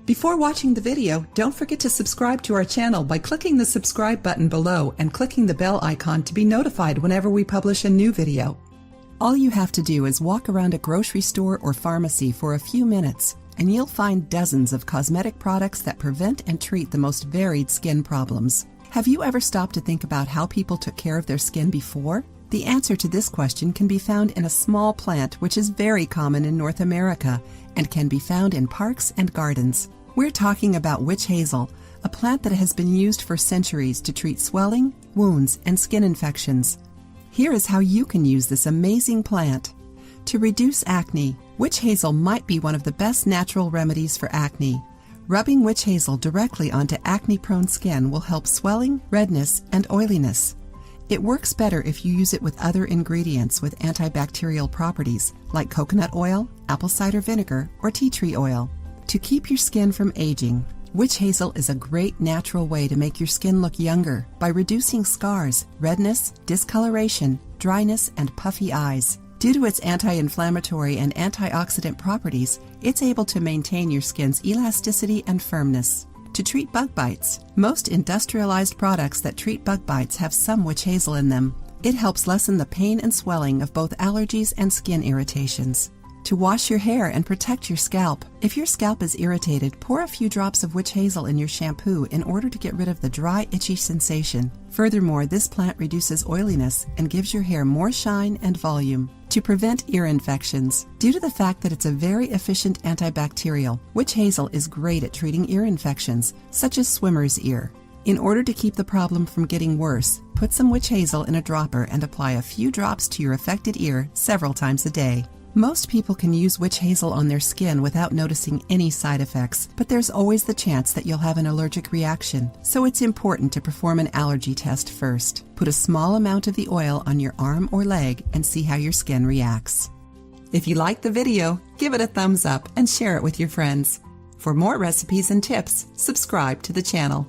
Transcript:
Before watching the video, don't forget to subscribe to our channel by clicking the subscribe button below and clicking the bell icon to be notified whenever we publish a new video. All you have to do is walk around a grocery store or pharmacy for a few minutes, and you'll find dozens of cosmetic products that prevent and treat the most varied skin problems. Have you ever stopped to think about how people took care of their skin before? The answer to this question can be found in a small plant which is very common in North America and can be found in parks and gardens. We're talking about witch hazel, a plant that has been used for centuries to treat swelling, wounds, and skin infections. Here is how you can use this amazing plant. To reduce acne, witch hazel might be one of the best natural remedies for acne. Rubbing witch hazel directly onto acne-prone skin will help swelling, redness, and oiliness. It works better if you use it with other ingredients with antibacterial properties like coconut oil, apple cider vinegar, or tea tree oil. To keep your skin from aging, witch hazel is a great natural way to make your skin look younger by reducing scars, redness, discoloration, dryness, and puffy eyes. Due to its anti-inflammatory and antioxidant properties, it's able to maintain your skin's elasticity and firmness. To treat bug bites, most industrialized products that treat bug bites have some witch hazel in them. It helps lessen the pain and swelling of both allergies and skin irritations. To wash your hair and protect your scalp, if your scalp is irritated, pour a few drops of witch hazel in your shampoo in order to get rid of the dry, itchy sensation. Furthermore, this plant reduces oiliness and gives your hair more shine and volume. To prevent ear infections, due to the fact that it's a very efficient antibacterial, witch hazel is great at treating ear infections, such as swimmer's ear. In order to keep the problem from getting worse, put some witch hazel in a dropper and apply a few drops to your affected ear several times a day. Most people can use witch hazel on their skin without noticing any side effects, but there's always the chance that you'll have an allergic reaction, so it's important to perform an allergy test first. Put a small amount of the oil on your arm or leg and see how your skin reacts. If you liked the video, give it a thumbs up and share it with your friends. For more recipes and tips, subscribe to the channel.